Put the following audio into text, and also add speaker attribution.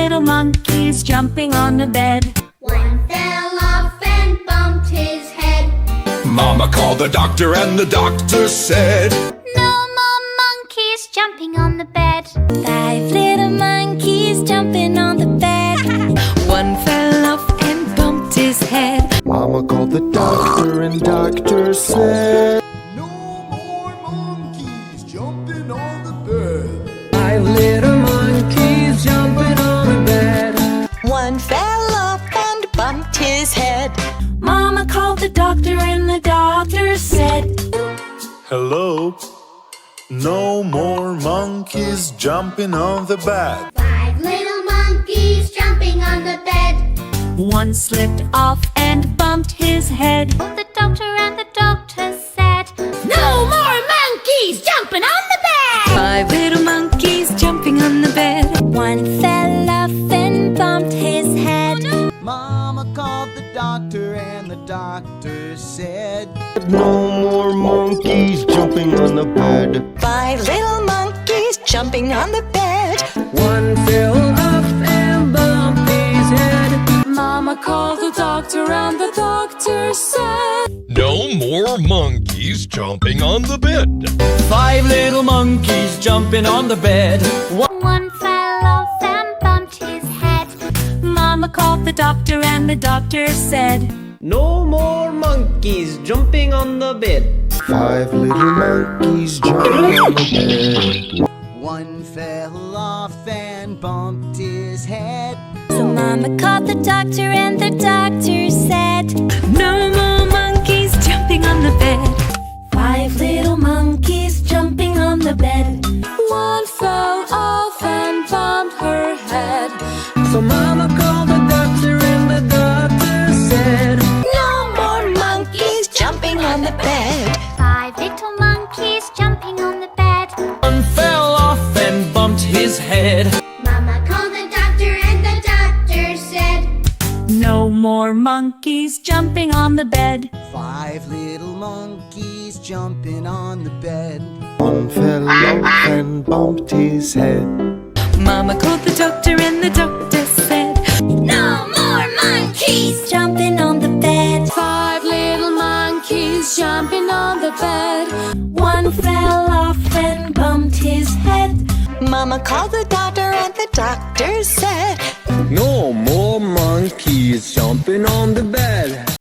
Speaker 1: little monkeys jumping on the bed.
Speaker 2: One fell off and bumped his head.
Speaker 3: Mama called the doctor and the doctor said,
Speaker 2: No more monkeys jumping on the bed.
Speaker 1: 5 little monkeys jumping on the bed. One fell off and bumped his head.
Speaker 4: Mama called the doctor and doctor said,
Speaker 3: No more monkeys jumping on the bed.
Speaker 4: 5 little monkeys jumping on the bed.
Speaker 1: One fell off and bumped his head. Mama called the doctor and the doctor said,
Speaker 3: Hello? No more monkeys jumping on the bed.
Speaker 2: 5 little monkeys jumping on the bed.
Speaker 1: One slipped off and bumped his head.
Speaker 2: The doctor and the doctor said, No more monkeys jumping on the bed.
Speaker 1: 5 little monkeys jumping on the bed. One fell off and bumped his head.
Speaker 5: Mama called the doctor and the doctor said,
Speaker 4: No more monkeys jumping on the bed.
Speaker 1: 5 little monkeys jumping on the bed.
Speaker 4: One fell off and bumped his head.
Speaker 1: Mama called the doctor and the doctor said,
Speaker 6: No more monkeys jumping on the bed.
Speaker 5: 5 little monkeys jumping on the bed.
Speaker 2: One fell off and bumped his head.
Speaker 1: Mama called the doctor and the doctor said,
Speaker 7: No more monkeys jumping on the bed.
Speaker 4: 5 little monkeys jumping on the bed.
Speaker 5: One fell off and bumped his head.
Speaker 1: So Mama called the doctor and the doctor said, No more monkeys jumping on the bed. 5 little monkeys jumping on the bed. One fell off and bumped her head.
Speaker 4: So Mama called the doctor and the doctor said,
Speaker 1: No more monkeys jumping on the bed.
Speaker 2: 5 little monkeys jumping on the bed.
Speaker 5: One fell off and bumped his head.
Speaker 2: Mama called the doctor and the doctor said,
Speaker 1: No more monkeys jumping on the bed.
Speaker 5: 5 little monkeys jumping on the bed.
Speaker 4: One fell off and bumped his head.
Speaker 1: Mama called the doctor and the doctor said,
Speaker 2: No more monkeys.
Speaker 1: Jumping on the bed. 5 little monkeys jumping on the bed. One fell off and bumped his head. Mama called the doctor and the doctor said,
Speaker 4: No more monkeys jumping on the